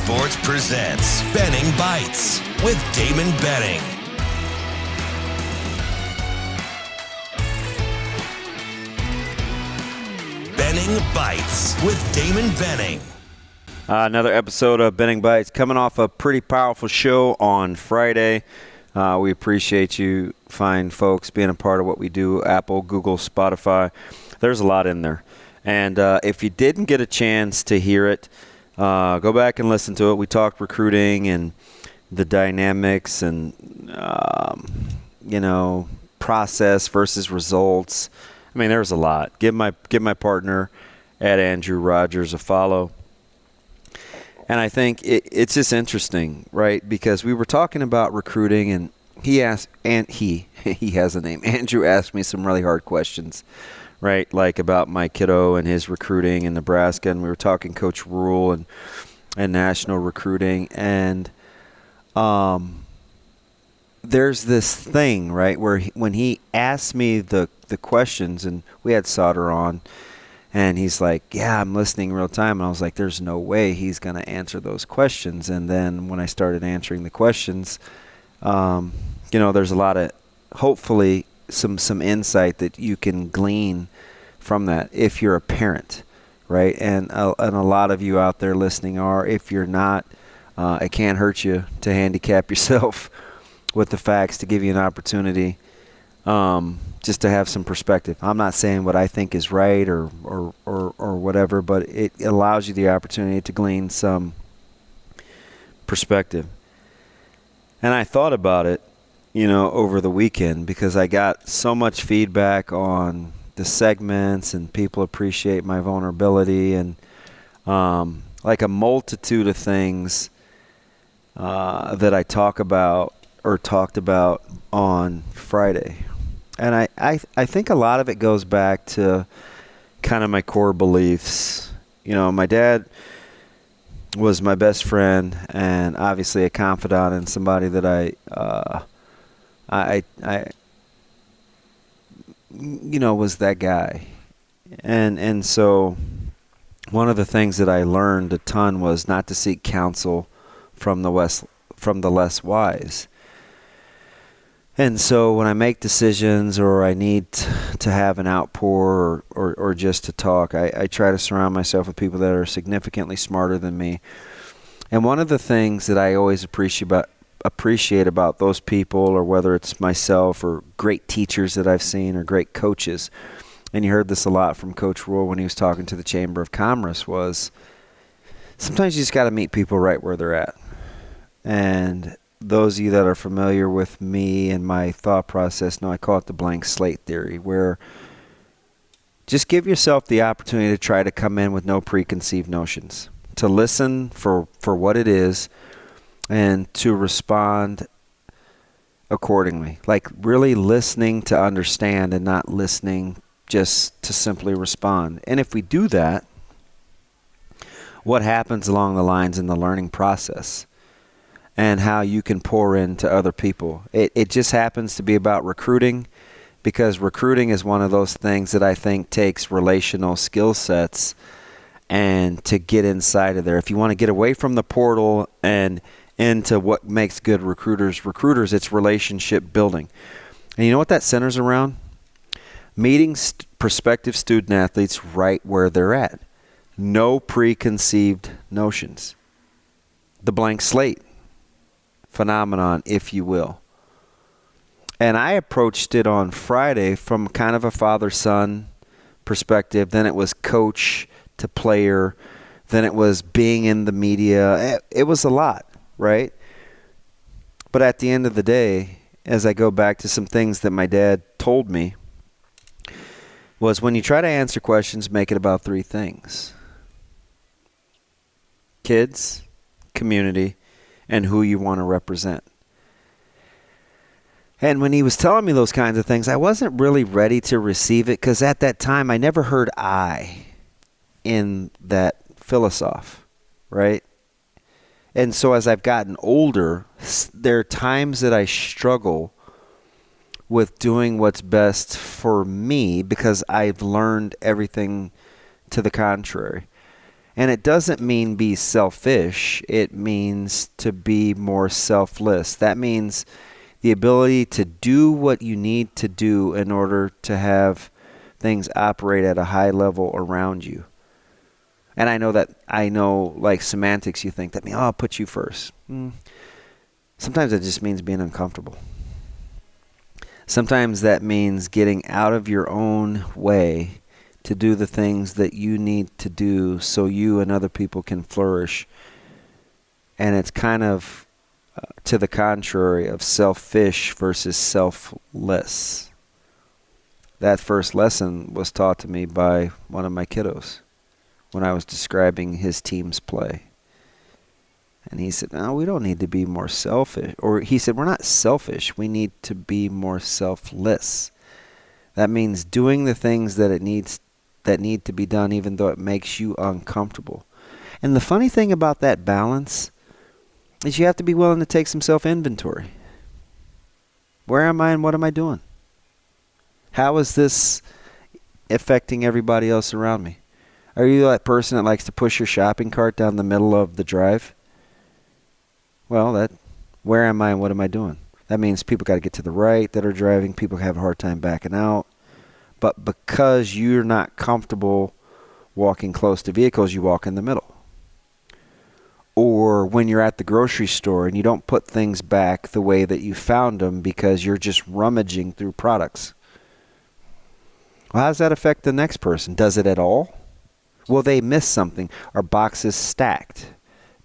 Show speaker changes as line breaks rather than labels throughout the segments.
Sports presents Benning Bites with Damon Benning. Benning Bites with Damon Benning.
Another episode of Benning Bites coming off a pretty powerful show on Friday. We appreciate you fine folks being a part of what we do, Apple, Google, Spotify. There's a lot in there. And if you didn't get a chance to hear it, go back and listen to it. We talked recruiting and the dynamics and, process versus results. I mean, there's a lot. Give my partner at Andrew Rogers a follow. And I think it's just interesting, right? Because we were talking about recruiting, and he asked, and he has a name. Andrew asked me some really hard questions, right? Like about my kiddo and his recruiting in Nebraska, and we were talking Coach Rule and national recruiting, and there's this thing, right, where when he asked me the questions, and we had Sauter on, and he's like, yeah, I'm listening real time. And I was like, there's no way he's going to answer those questions. And then when I started answering the questions, there's a lot of, hopefully, some insight that you can glean from that if you're a parent, right? And a lot of you out there listening are. If you're not, it can't hurt you to handicap yourself with the facts to give you an opportunity just to have some perspective. I'm not saying what I think is right or whatever, but it allows you the opportunity to glean some perspective. And I thought about it, over the weekend, because I got so much feedback on the segments, and people appreciate my vulnerability, and like a multitude of things that I talked about on Friday. And I think a lot of it goes back to kind of my core beliefs. My dad was my best friend, and obviously a confidant, and somebody that I was that guy. And so one of the things that I learned a ton was not to seek counsel from the less wise. And so when I make decisions, or I need to have an outpour, or just to talk, I try to surround myself with people that are significantly smarter than me. And one of the things that I always appreciate about those people, or whether it's myself or great teachers that I've seen or great coaches, and you heard this a lot from Coach Rule when he was talking to the Chamber of Commerce, was sometimes you just got to meet people right where they're at. And those of you that are familiar with me and my thought process know I call it the blank slate theory, where just give yourself the opportunity to try to come in with no preconceived notions, to listen for what it is, and to respond accordingly. Like really listening to understand, and not listening just to simply respond. And if we do that, what happens along the lines in the learning process, and how you can pour into other people. It just happens to be about recruiting, because recruiting is one of those things that I think takes relational skill sets, and to get inside of there. If you want to get away from the portal and into what makes good recruiters, it's relationship building. And you know what that centers around? Meeting prospective student athletes right where they're at. No preconceived notions. The blank slate phenomenon, if you will. And I approached it on Friday from kind of a father-son perspective. Then it was coach to player. Then it was being in the media. It was a lot, right? But at the end of the day, as I go back to some things that my dad told me, was when you try to answer questions, make it about three things: kids, community, and who you want to represent. And when he was telling me those kinds of things, I wasn't really ready to receive it, because at that time I never heard I in that philosoph, right? And so as I've gotten older, there are times that I struggle with doing what's best for me, because I've learned everything to the contrary. And it doesn't mean be selfish. It means to be more selfless. That means the ability to do what you need to do in order to have things operate at a high level around you. And I know like semantics, you think that means, I'll put you first. Sometimes it just means being uncomfortable. Sometimes that means getting out of your own way to do the things that you need to do so you and other people can flourish. And it's kind of to the contrary of selfish versus selfless. That first lesson was taught to me by one of my kiddos when I was describing his team's play. And he said, no, we don't need to be more selfish. Or he said, we're not selfish. We need to be more selfless. That means doing the things that need to be done even though it makes you uncomfortable. And the funny thing about that balance is you have to be willing to take some self-inventory. Where am I and what am I doing? How is this affecting everybody else around me? Are you that person that likes to push your shopping cart down the middle of the drive? Well, where am I and what am I doing? That means people got to get to the right that are driving. People have a hard time backing out. But because you're not comfortable walking close to vehicles, you walk in the middle. Or when you're at the grocery store and you don't put things back the way that you found them because you're just rummaging through products. Well, how does that affect the next person? Does it at all? Will they miss something? Are boxes stacked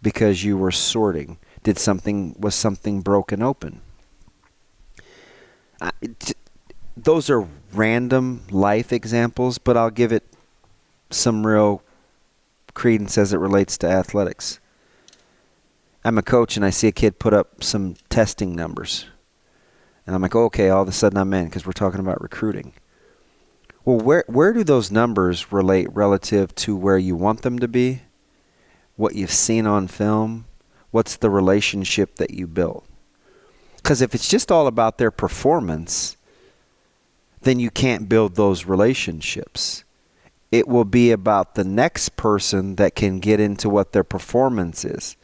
because you were sorting? Was something broken open? Those are random life examples, but I'll give it some real credence as it relates to athletics. I'm a coach and I see a kid put up some testing numbers. And I'm like, okay, all of a sudden I'm in because we're talking about recruiting. Well, where do those numbers relate relative to where you want them to be? What you've seen on film? What's the relationship that you built? Because if it's just all about their performance, then you can't build those relationships. It will be about the next person that can get into what their performance is.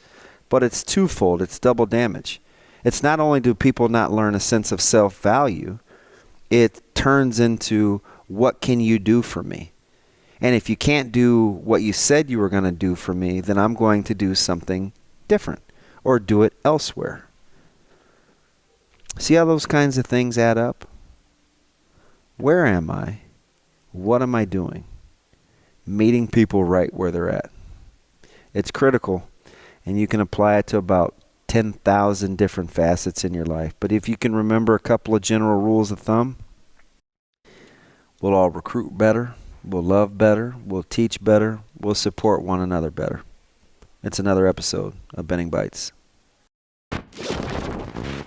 But it's twofold. It's double damage. It's not only do people not learn a sense of self-value, it turns into what can you do for me? And if you can't do what you said you were going to do for me, then I'm going to do something different or do it elsewhere. See how those kinds of things add up? Where am I? What am I doing? Meeting people right where they're at. It's critical, and you can apply it to about 10,000 different facets in your life. But if you can remember a couple of general rules of thumb, we'll all recruit better, we'll love better, we'll teach better, we'll support one another better. It's another episode of Benning Bites.